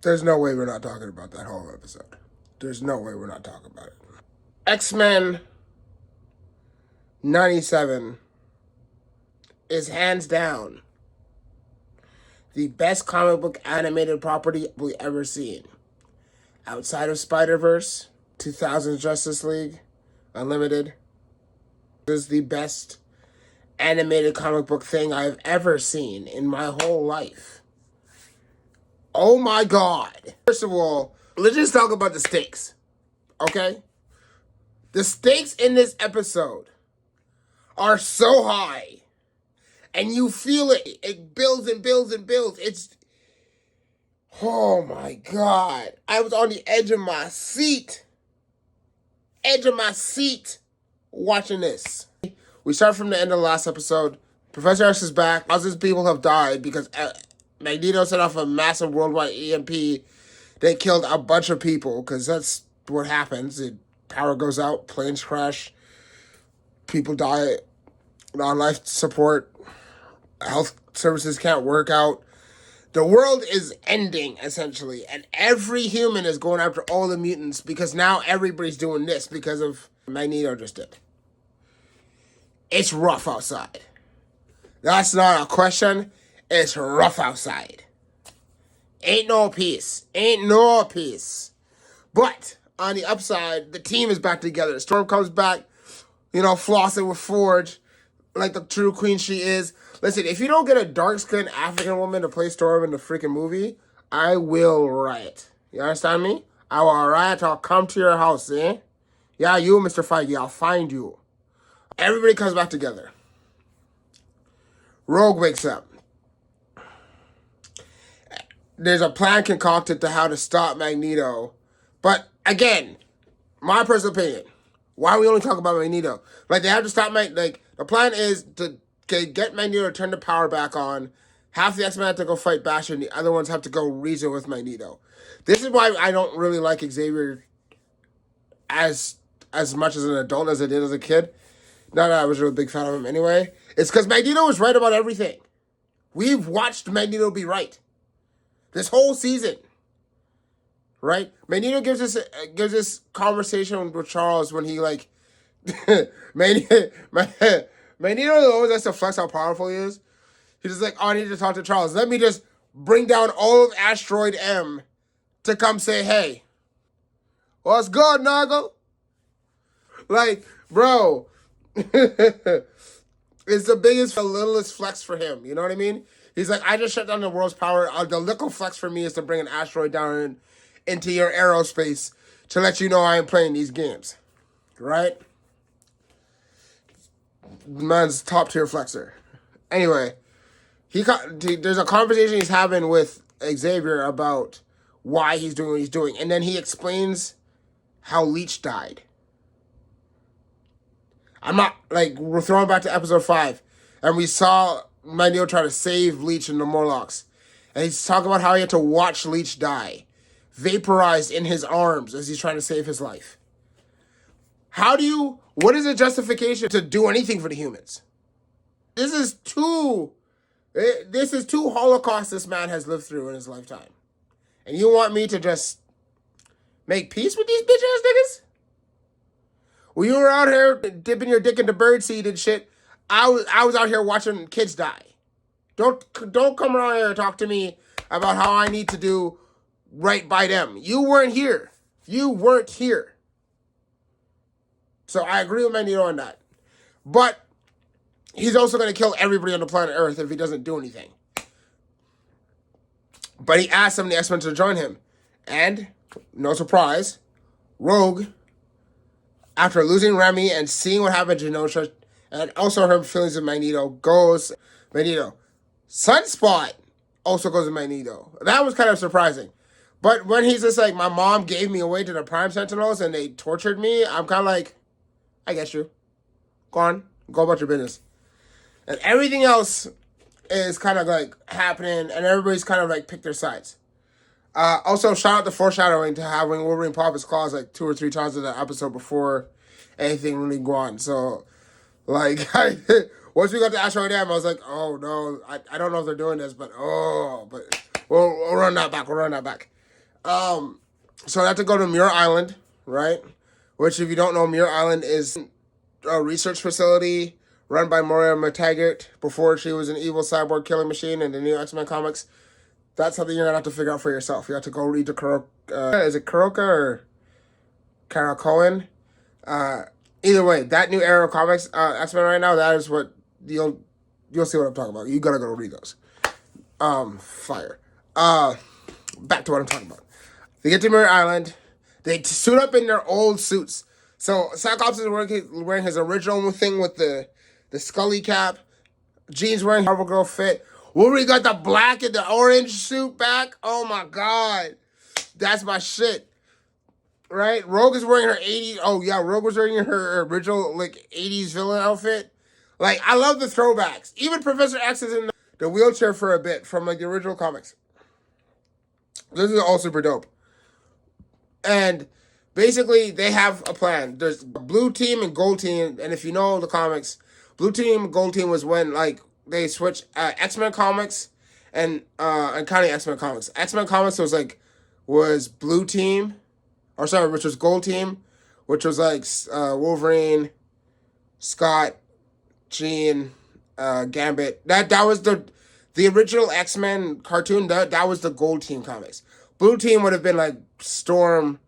There's no way we're not talking about that whole episode. There's no way we're not talking about it. X-Men '97 is hands down the best comic book animated property we ever seen. Outside of Spider-Verse, 2000's Justice League, Unlimited, is the best animated comic book thing I've ever seen in my whole life. Oh my God. First of all, let's just talk about the stakes, okay? The stakes in this episode are so high, and you feel it. It builds and builds and builds. Oh my God. I was on the edge of my seat. Watching this. We start from the end of the last episode. Professor X is back. Thousands of people have died because Magneto set off a massive worldwide EMP. They killed a bunch of people because that's what happens. Power goes out, planes crash, people die, on life support, health services can't work out. The world is ending, essentially, and every human is going after all the mutants because now everybody's doing this because of Magneto just did. It's rough outside. That's not a question. It's rough outside. Ain't no peace. But on the upside, the team is back together. Storm comes back, flossing with Forge, like the true queen she is. Listen, if you don't get a dark-skinned African woman to play Storm in the freaking movie, I will riot. You understand me? I will riot. I'll come to your house, eh? Yeah, you, Mr. Feige, I'll find you. Everybody comes back together. Rogue wakes up. There's a plan concocted to how to stop Magneto. But, again, my personal opinion, why we only talk about Magneto? Like, they have to stop the plan is to get Magneto to turn the power back on. Half the X-Men have to go fight Bastion, and the other ones have to go reason with Magneto. This is why I don't really like Xavier as much as an adult as I did as a kid. Not that I was a really big fan of him anyway. It's because Magneto was right about everything. We've watched Magneto be right this whole season. Right? Magneto gives this conversation with Charles when he Magneto always has to flex how powerful he is. He's just like, oh, I need to talk to Charles. Let me just bring down all of Asteroid M to come say, hey, what's good, Noggle? Like, bro, it's the biggest, littlest flex for him. You know what I mean? He's like, I just shut down the world's power. The little flex for me is to bring an asteroid down into your aerospace to let you know I am playing these games. Right? Man's top tier flexer. Anyway, there's a conversation he's having with Xavier about why he's doing what he's doing. And then he explains how Leech died. We're throwing back to episode 5. And we saw Magneto try to save Leech and the Morlocks. And he's talking about how he had to watch Leech die, vaporized in his arms as he's trying to save his life. What is the justification to do anything for the humans? This is two Holocausts this man has lived through in his lifetime. And you want me to just make peace with these bitch-ass niggas? When you were out here dipping your dick into birdseed and shit, I was out here watching kids die. Don't come around here and talk to me about how I need to do right by them. You weren't here. So I agree with Magneto on that. But he's also going to kill everybody on the planet Earth if he doesn't do anything. But he asked some of the X-Men to join him. And, no surprise, Rogue, after losing Remy and seeing what happened to Genosha, and also her feelings of Magneto, goes Magneto. Sunspot also goes to Magneto. That was kind of surprising. But when he's just like, my mom gave me away to the Prime Sentinels and they tortured me, I'm kind of like, I get you. Go on. Go about your business. And everything else is kind of happening, and everybody's kind of picked their sides. Also, shout out to foreshadowing to having Wolverine pop his claws 2 or 3 times in the episode before anything really go on. So, once we got to Asteroid M, I was like, oh no, I don't know if they're doing this, but we'll run that back. So they have to go to Muir Island, right? Which, if you don't know, Muir Island is a research facility run by Moira McTaggart before she was an evil cyborg killing machine in the new X-Men comics. That's something you're going to have to figure out for yourself. You have to go read the is it Kuroka or Carol Cohen? Either way, that new era of comics, X-Men right now, that is what you'll see what I'm talking about. You gotta go read those. Fire. Back to what I'm talking about. They get to Mirror Island. They suit up in their old suits. So Cyclops is wearing his original thing with the Scully cap. Jean's wearing Marvel Girl fit. Wolverine got the black and the orange suit back. Oh my god. That's my shit. Right? Rogue is wearing her 80s. Oh yeah, Rogue was wearing her original like 80s villain outfit. Like, I love the throwbacks. Even Professor X is in the wheelchair for a bit from like the original comics. This is all super dope. And basically, they have a plan. There's blue team and gold team. And if you know the comics, blue team and gold team was when like they switched X-Men comics and counting X-Men comics. X-Men comics was blue team, or sorry, which was gold team, which was like Wolverine, Scott, Jean, Gambit. That was the original X-Men cartoon. That was the gold team comics. Blue team would have been like Storm,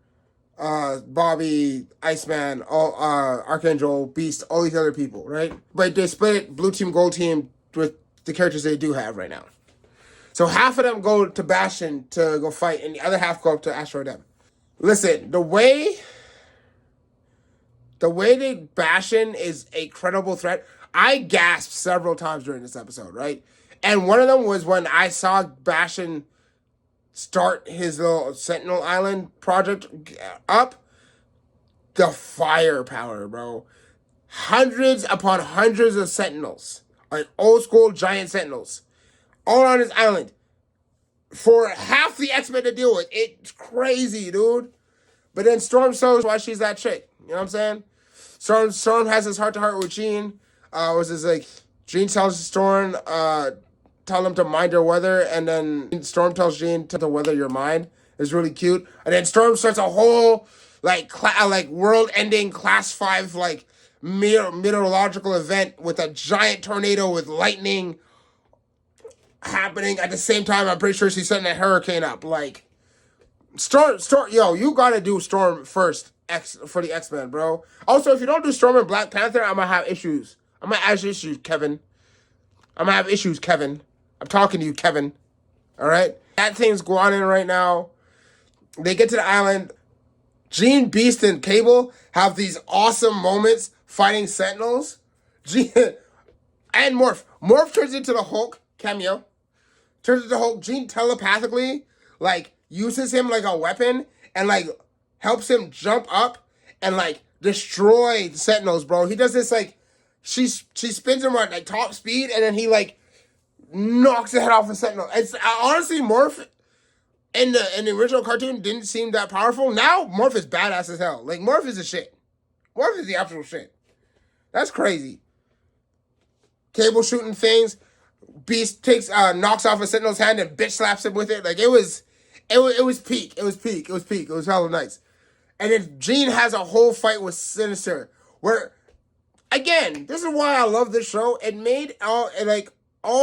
Bobby, Iceman, Archangel, Beast, all these other people, right? But they split it blue team, gold team with the characters they do have right now. So half of them go to Bastion to go fight, and the other half go up to Asteroid M. Listen, the way that Bastion is a credible threat, I gasped several times during this episode, right? And one of them was when I saw Bastion start his little Sentinel Island project up. The firepower, bro. Hundreds upon hundreds of Sentinels. Like old school giant Sentinels. All on his island. For half the X-Men to deal with. It's crazy, dude. But then Storm shows why she's that chick. You know what I'm saying? Storm has his heart-to-heart with Jean. Jean tells Storm, tell him to mind your weather, and then Storm tells Jean to weather your mind. It's really cute. And then Storm starts a whole, world-ending Class 5, meteorological event with a giant tornado with lightning happening at the same time. I'm pretty sure she's setting a hurricane up. Storm, yo, you gotta do Storm first for the X-Men, bro. Also, if you don't do Storm and Black Panther, I'm gonna have issues. I'm gonna have issues, Kevin. I'm talking to you, Kevin. Alright? That thing's going on right now. They get to the island. Jean, Beast, and Cable have these awesome moments fighting Sentinels. Jean and Morph. Morph turns into the Hulk cameo. Turns into Hulk. Jean telepathically, uses him like a weapon and, helps him jump up and, destroy the Sentinels, bro. He does this, she spins him at, top speed, and then he, knocks the head off a Sentinel. It's honestly, Morph in the original cartoon didn't seem that powerful. Now Morph is badass as hell. Morph is the shit. Morph is the actual shit. That's crazy. Cable shooting things. Beast knocks off a Sentinel's hand and bitch slaps him with it. It was peak. It was peak. It was hella nice. And then Jean has a whole fight with Sinister where, again, this is why I love this show. It made all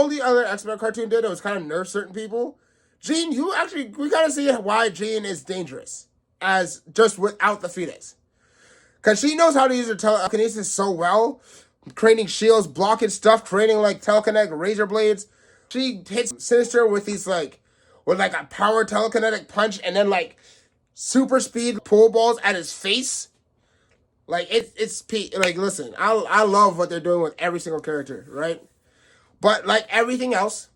the other X-Men cartoon did, it was kind of nerf certain people. Jean, we gotta see why Jean is dangerous as just without the fetus. Because she knows how to use her telekinesis so well, creating shields, blocking stuff, creating telekinetic razor blades. She hits Sinister with these with a power telekinetic punch and then super speed pool balls at his face. It's peak. Listen, I love what they're doing with every single character, right? But like everything else,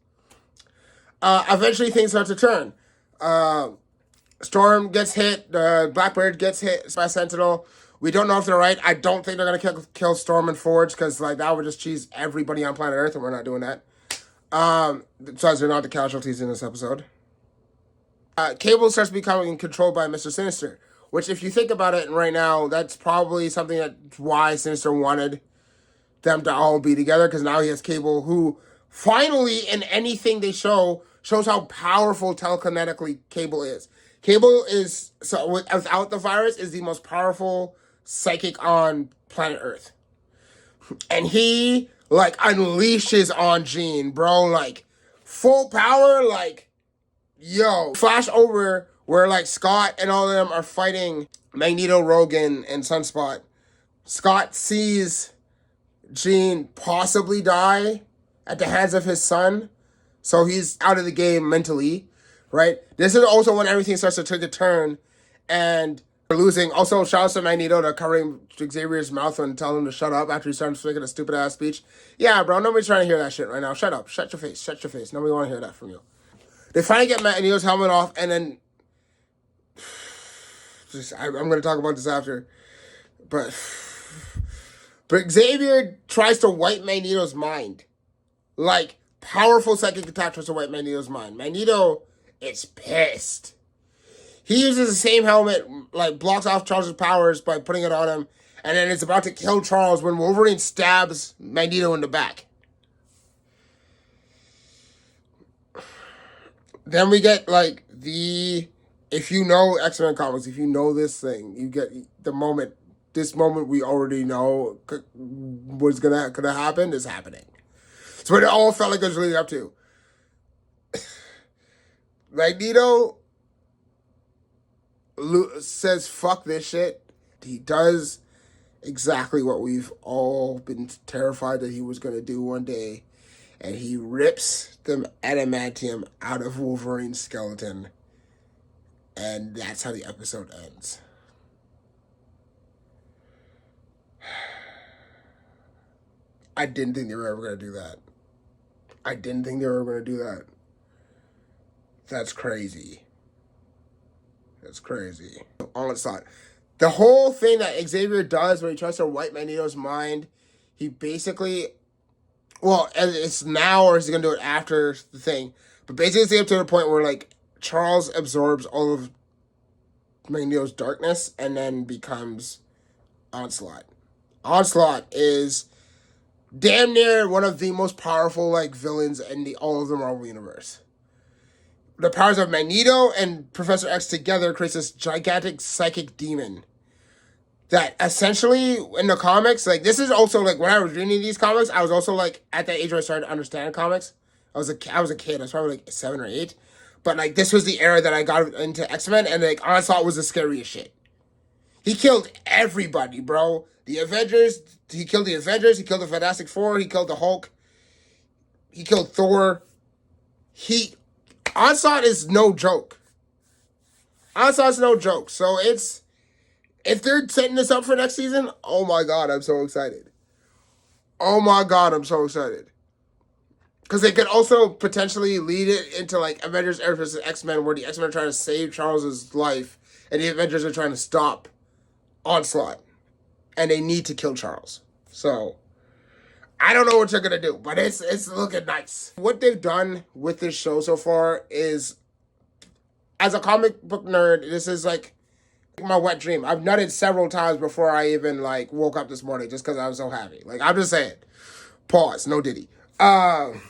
eventually things start to turn. Storm gets hit. Blackbird gets hit by Sentinel. We don't know if they're right. I don't think they're going to kill Storm and Forge because that would just cheese everybody on planet Earth, and we're not doing that. Besides, they're not the casualties in this episode. Cable starts becoming controlled by Mr. Sinister, which if you think about it right now, that's probably something that's why Sinister wanted them to all be together, because now he has Cable, who finally in anything they shows how powerful telekinetically Cable is. Cable is, so without the virus, is the most powerful psychic on planet Earth. And he, like, unleashes on Jean, bro. Like, full power, like, yo. Flash over where, like, Scott and all of them are fighting Magneto, Rogan, and Sunspot. Scott sees Jean possibly die at the hands of his son, so he's out of the game mentally, right? This is also when everything starts to take a turn, and we're losing. Also, shout out to Magneto to covering Xavier's mouth and telling him to shut up after he starts making a stupid ass speech. Yeah, bro, nobody's trying to hear that shit right now. Shut up. Shut your face. Shut your face. Nobody want to hear that from you. They finally get Magneto's helmet off, and then I'm going to talk about this after, but Xavier tries to wipe Magneto's mind. Like, powerful psychic attack tries to wipe Magneto's mind. Magneto is pissed. He uses the same helmet, like, blocks off Charles' powers by putting it on him, and then it's about to kill Charles when Wolverine stabs Magneto in the back. Then we get, like, if you know X-Men comics, if you know this thing, you get this moment we already know was could have happened is happening. It's what it all felt like it was leading up to. Magneto says, fuck this shit. He does exactly what we've all been terrified that he was going to do one day. And he rips the adamantium out of Wolverine's skeleton. And that's how the episode ends. I didn't think they were ever going to do that. I didn't think they were ever going to do that. That's crazy. That's crazy. All it's not. The whole thing that Xavier does when he tries to wipe Magneto's mind, he basically, well, it's now or is he going to do it after the thing? But basically it's up to the point where, like, Charles absorbs all of Magneto's darkness and then becomes Onslaught. Onslaught is damn near one of the most powerful, like, villains in all of the Marvel Universe. The powers of Magneto and Professor X together creates this gigantic psychic demon that essentially, in the comics, like, this is also, like, when I was reading these comics, I was also, like, at that age where I started to understand comics. I was a kid. I was probably, like, 7 or 8. But, like, this was the era that I got into X-Men, and, like, Onslaught was the scariest shit. He killed everybody, bro. The Avengers, he killed the Fantastic Four, he killed the Hulk, he killed Thor. Onslaught is no joke. Onslaught's no joke. So if they're setting this up for next season, oh my god, I'm so excited. Oh my god, I'm so excited. Because they could also potentially lead it into, like, Avengers versus X-Men, where the X-Men are trying to save Charles' life, and the Avengers are trying to stop Onslaught. And they need to kill Charles. So, I don't know what they're going to do, but it's looking nice. What they've done with this show so far is, as a comic book nerd, this is, like, my wet dream. I've nutted several times before I even, like, woke up this morning just because I was so happy. Like, I'm just saying. Pause. No Diddy. I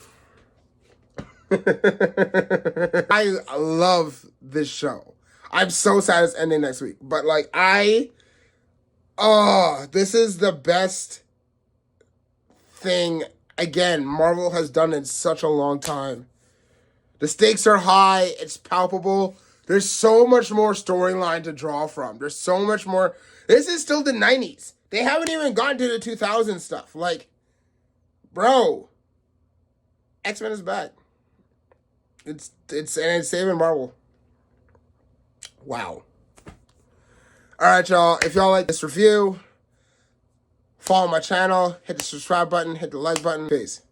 love this show. I'm so sad it's ending next week. But, like, this is the best thing, again, Marvel has done in such a long time. The stakes are high. It's palpable. There's so much more storyline to draw from. There's so much more. This is still the 90s. They haven't even gotten to the 2000 stuff. Like, bro, X-Men is back. It's saving Marvel. Wow. All right, y'all. If y'all like this review, follow my channel, hit the subscribe button, hit the like button. Peace.